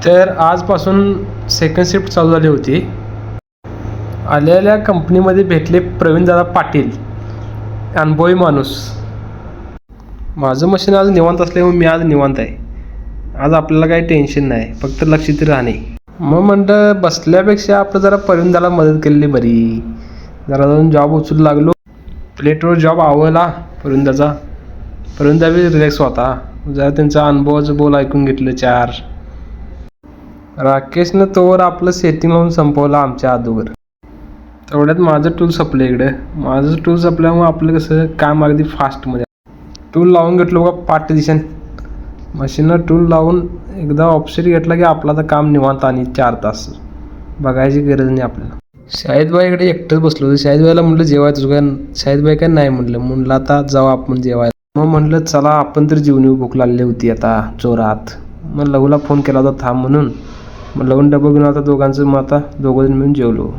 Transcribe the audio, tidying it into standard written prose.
तर आजपासून second shift चालू झाली होती. आलेल्या कंपनीमध्ये भेटले प्रवीणदादा पाटील, अनुभवी माणूस. माझं मशीन आज निवांत असल्यामुळे मी आज निवांत आहे. आज आपल्याला काही टेन्शन नाही, फक्त लक्षित राहणे. मग म्हणलं बसल्यापेक्षा आपलं जरा प्रवीणदाला मदत केलेली बरी. जरा जाऊन जॉब उचलू लागलो. प्लेटवर जॉब आवडला प्रवीणदाचा. प्रवीणदा बी रिलॅक्स होता. जरा त्यांचा अनुभवाचं बोल ऐकून घेतलं 4. राकेशनं तोवर आपलं सेटिंग लावून संपवलं आमच्या अगोदर. तेवढ्यात माझं टूल संपलं इकडं. माझं टूल संपल्यामुळे आपलं कसं काम अगदी फास्टमध्ये. टूल लावून घेतलो बघा पार्टिशन. मशीनला टूल लावून एकदा ऑप्शन घेतला की आपलं आता काम निवांत आणि 4 तास बघायची गरज नाही आपल्याला. शाहिदबाईकडे एकटंच बसलो होतो. शाहिदबाईला म्हटलं जेवायचं तुझं काय? शाहिदबाई काय नाही म्हटलं आता जाऊ आपण जेवायला. मग म्हटलं चला आपण तर जेवण येऊ, भूक लागली होती आता जोरात. मग लघूला फोन केला होता थांब म्हणून. मग लघून डबा घेऊन आता दोघांचं मग आता दोघंजण मिळून जेवलो.